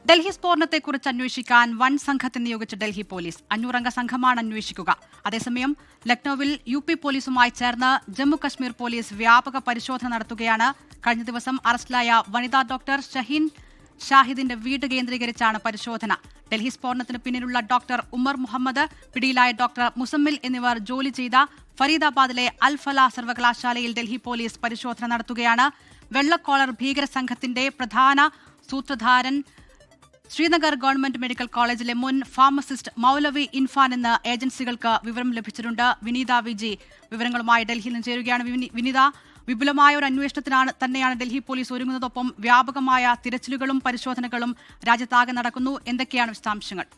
ഡൽഹി സ്ഫോടനത്തെക്കുറിച്ച് അന്വേഷിക്കാൻ വൻ സംഘത്തെ നിയോഗിച്ച ഡൽഹി പോലീസ് 500-അംഗ സംഘമാണ് അന്വേഷിക്കുക. അതേസമയം ലക്നൌവിൽ UP പോലീസുമായി ചേർന്ന് ജമ്മു കശ്മീർ പോലീസ് വ്യാപക പരിശോധന നടത്തുകയാണ്. കഴിഞ്ഞ ദിവസം അറസ്റ്റിലായ വനിതാ ഡോക്ടർ ഷഹീൻ ഷാഹിദിന്റെ വീട് കേന്ദ്രീകരിച്ചാണ് പരിശോധന. ഡൽഹി സ്ഫോടനത്തിന് പിന്നിലുള്ള ഡോക്ടർ ഉമർ മുഹമ്മദ്, പിടിയിലായ ഡോക്ടർ മുസമ്മിൽ എന്നിവർ ജോലി ചെയ്ത ഫരീദാബാദിലെ അൽ ഫലാഹ് സർവകലാശാലയിൽ ഡൽഹി പോലീസ് പരിശോധന നടത്തുകയാണ്. വെള്ളക്കോളർ ഭീകര സംഘത്തിന്റെ പ്രധാന സൂത്രധാരൻ ശ്രീനഗർ ഗവൺമെന്റ് മെഡിക്കൽ കോളേജിലെ മുൻ ഫാർമസിസ്റ്റ് മൗലവി ഇൻഫാൻ എന്ന ഏജൻസികൾക്ക് വിവരം ലഭിച്ചിട്ടുണ്ട്. വിനീത വിജി വിവരങ്ങളുമായി ഡൽഹിയിൽ നിന്ന് ചേരുകയാണ്. വിനീത, വിപുലമായ ഒരു അന്വേഷണത്തിനാണ് തന്നെയാണ് ഡൽഹി പോലീസ് ഒരുങ്ങുന്നതൊപ്പം വ്യാപകമായ തിരച്ചിലുകളും പരിശോധനകളും രാജ്യത്താകെ നടക്കുന്നു. എന്തൊക്കെയാണ് വിശദാംശങ്ങൾ?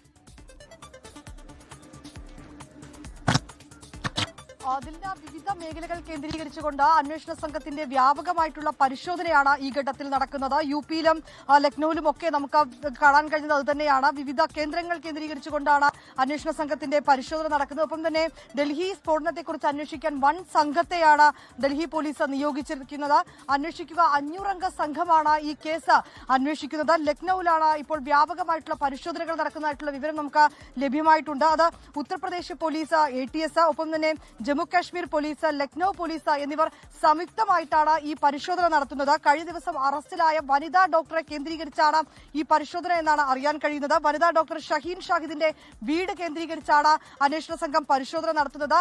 അതിന്റെ വിവിധ മേഖലകൾ കേന്ദ്രീകരിച്ചുകൊണ്ട് അന്വേഷണ സംഘത്തിന്റെ വ്യാപകമായിട്ടുള്ള പരിശോധനയാണ് ഈ ഘട്ടത്തിൽ നടക്കുന്നത്. UPയിലും ലക്നൌവിലും ഒക്കെ നമുക്ക് കാണാൻ കഴിഞ്ഞത് അത് തന്നെയാണ്. വിവിധ കേന്ദ്രങ്ങൾ കേന്ദ്രീകരിച്ചുകൊണ്ടാണ് അന്വേഷണ സംഘത്തിന്റെ പരിശോധന നടക്കുന്നത്. ഒപ്പം തന്നെ ഡൽഹി സ്ഫോടനത്തെക്കുറിച്ച് അന്വേഷിക്കാൻ വൻ സംഘത്തെയാണ് ഡൽഹി പോലീസ് നിയോഗിച്ചിരിക്കുന്നത്. അന്വേഷിക്കുക 500-അംഗ സംഘമാണ് ഈ കേസ് അന്വേഷിക്കുന്നത്. ലക്നൌവിലാണ് ഇപ്പോൾ വ്യാപകമായിട്ടുള്ള പരിശോധനകൾ നടക്കുന്നതായിട്ടുള്ള വിവരം നമുക്ക് ലഭ്യമായിട്ടുണ്ട്. അത് ഉത്തർപ്രദേശ് പോലീസ്, ATS, ഒപ്പം തന്നെ ജമ്മു കാശ്മീർ പോലീസ്, ലക്നൌ പോലീസ് എന്നിവർ സംയുക്തമായിട്ടാണ് ഈ പരിശോധന നടത്തുന്നത്. കഴിഞ്ഞ ദിവസം അറസ്റ്റിലായ വനിതാ ഡോക്ടറെ കേന്ദ്രീകരിച്ചാണ് ഈ പരിശോധന എന്നാണ് അറിയാൻ കഴിയുന്നത്. വനിതാ ഡോക്ടർ ഷഹീൻ ഷാഹിദിന്റെ വീട് കേന്ദ്രീകരിച്ചാണ് അന്വേഷണ സംഘം പരിശോധന നടത്തുന്നത്.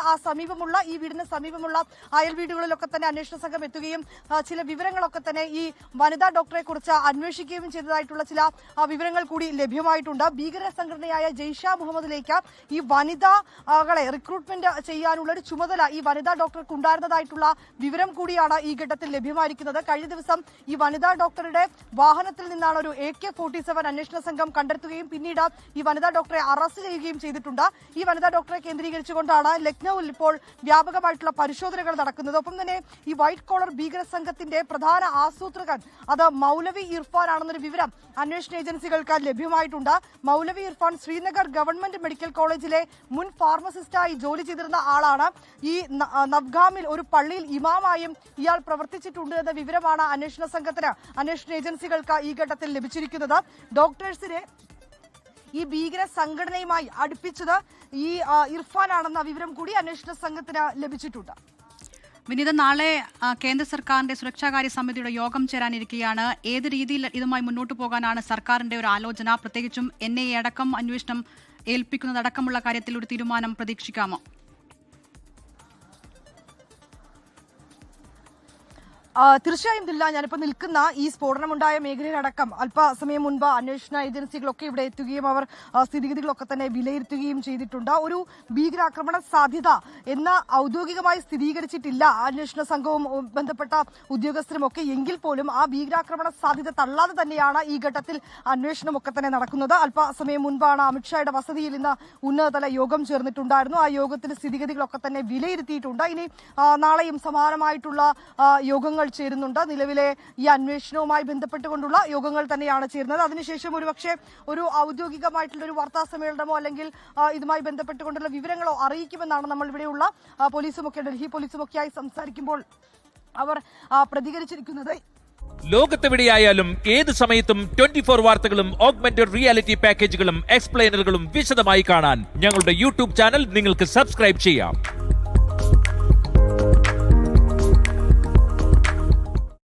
ഈ വീടിന് സമീപമുള്ള അയൽ വീടുകളിലൊക്കെ തന്നെ അന്വേഷണ സംഘം എത്തുകയും ചില വിവരങ്ങളൊക്കെ തന്നെ ഈ വനിതാ ഡോക്ടറെ കുറിച്ച് അന്വേഷിക്കുകയും ചെയ്തതായിട്ടുള്ള ചില വിവരങ്ങൾ കൂടി ലഭ്യമായിട്ടുണ്ട്. ഭീകര സംഘടനയായ ജെയ്ഷെ മുഹമ്മദിലേക്ക് ഈ വനിതകളെ റിക്രൂട്ട്മെന്റ് ചെയ്യാനുള്ള ഒരു ചുമതല ഈ വനിതാ ഡോക്ടർക്ക് ഉണ്ടായിരുന്നതായിട്ടുള്ള വിവരം കൂടിയാണ് ഈ ഘട്ടത്തിൽ ലഭ്യമായിരിക്കുന്നത്. കഴിഞ്ഞ ദിവസം ഈ വനിതാ ഡോക്ടറുടെ വാഹനത്തിൽ നിന്നാണ് ഒരു AK-47 അന്വേഷണ സംഘം കണ്ടെത്തുകയും പിന്നീട് ഈ വനിതാ ഡോക്ടറെ അറസ്റ്റ് ചെയ്യുകയും ചെയ്തിട്ടുണ്ട്. ഈ വനിതാ ഡോക്ടറെ കേന്ദ്രീകരിച്ചുകൊണ്ടാണ് ലക്നൌവിൽ ഇപ്പോൾ വ്യാപകമായിട്ടുള്ള പരിശോധനകൾ നടക്കുന്നത്. ഒപ്പം തന്നെ ഈ വൈറ്റ് കോളർ ഭീകര സംഘത്തിന്റെ പ്രധാന ആസൂത്രകൻ അത് മൗലവി ഇർഫാൻ ആണെന്നൊരു വിവരം അന്വേഷണ ഏജൻസികൾക്ക് ലഭ്യമായിട്ടുണ്ട്. മൗലവി ഇർഫാൻ ശ്രീനഗർ ഗവൺമെന്റ് മെഡിക്കൽ കോളേജിലെ മുൻ ഫാർമസിസ്റ്റായി ജോലി ചെയ്തിരുന്ന ആളാണ്. ഈ നവ്ഗാമിൽ ഒരു പള്ളിയിൽ ഇമാമായും ഇയാൾ പ്രവർത്തിച്ചിട്ടുണ്ട് എന്ന വിവരമാണ് അന്വേഷണ ഏജൻസികൾക്ക് ഈ ഘട്ടത്തിൽ ലഭിച്ചിരിക്കുന്നത്. ഡോക്ടേഴ്സിനെ ഈ ഭീകര സംഘടനയുമായി അടുപ്പിച്ചത് ഈ ഇർഫാൻ ആണെന്ന വിവരം കൂടി അന്വേഷണ സംഘത്തിന് ലഭിച്ചിട്ടുണ്ട്. വിനീത, നാളെ കേന്ദ്ര സർക്കാരിന്റെ സുരക്ഷാകാര്യ സമിതിയുടെ യോഗം ചേരാനിരിക്കുകയാണ്. ഏത് രീതിയിൽ ഇതുമായി മുന്നോട്ട് പോകാനാണ് സർക്കാരിന്റെ ഒരു ആലോചന? പ്രത്യേകിച്ചും NIA അടക്കം അന്വേഷണം ഏൽപ്പിക്കുന്നതടക്കമുള്ള കാര്യത്തിൽ ഒരു തീരുമാനം പ്രതീക്ഷിക്കാമോ? തീർച്ചയായും ഇല്ല. ഞാനിപ്പോൾ നിൽക്കുന്ന ഈ സ്ഫോടനമുണ്ടായ മേഖലയിലടക്കം അല്പസമയം മുൻപ് അന്വേഷണ ഏജൻസികളൊക്കെ ഇവിടെ എത്തുകയും അവർ സ്ഥിതിഗതികളൊക്കെ തന്നെ വിലയിരുത്തുകയും ചെയ്തിട്ടുണ്ട്. ഒരു ഭീകരാക്രമണ സാധ്യത എന്ന ഔദ്യോഗികമായി സ്ഥിരീകരിച്ചിട്ടില്ല അന്വേഷണ സംഘവും ബന്ധപ്പെട്ട ഉദ്യോഗസ്ഥരും ഒക്കെ. എങ്കിൽ പോലും ആ ഭീകരാക്രമണ സാധ്യത തള്ളാതെ തന്നെയാണ് ഈ ഘട്ടത്തിൽ അന്വേഷണമൊക്കെ തന്നെ നടക്കുന്നത്. അല്പസമയം മുൻപാണ് അമിത്ഷായുടെ വസതിയിൽ ഇന്ന് ഉന്നതതല യോഗം ചേർന്നിട്ടുണ്ടായിരുന്നു. ആ യോഗത്തിൽ സ്ഥിതിഗതികളൊക്കെ തന്നെ വിലയിരുത്തിയിട്ടുണ്ട്. ഇനി നാളെയും സമാനമായിട്ടുള്ള യോഗങ്ങൾ ചേരുന്നുണ്ട്. നിലവിലെ ഈ അന്വേഷണവുമായി ബന്ധപ്പെട്ടുകൊണ്ടുള്ള യോഗങ്ങൾ തന്നെയാണ് ചേരുന്നത്. അതിനുശേഷം ഒരുപക്ഷെ ഒരു ഔദ്യോഗികമായിട്ടുള്ള ഒരു വാർത്താ സമ്മേളനമോ അല്ലെങ്കിൽ ഇതുമായി ബന്ധപ്പെട്ടുകൊണ്ടുള്ള വിവരങ്ങളോ അറിയിക്കുമെന്നാണ് നമ്മൾ ഇവിടെയുള്ള പോലീസുമൊക്കെ, ഡൽഹി പോലീസുമൊക്കെയായി സംസാരിക്കുമ്പോൾ അവർ പ്രതികരിച്ചിരിക്കുന്നത്. ലോകത്തെവിടെയായാലും ഏത് സമയത്തും 24 വാർത്തകളും ഓഗ്മെന്റഡ് റിയാലിറ്റി പാക്കേജുകളും എക്സ്പ്ലെയിനറുകളും വിശദമായി കാണാൻ ഞങ്ങളുടെ YouTube ചാനൽ നിങ്ങൾക്ക് സബ്സ്ക്രൈബ് ചെയ്യാം.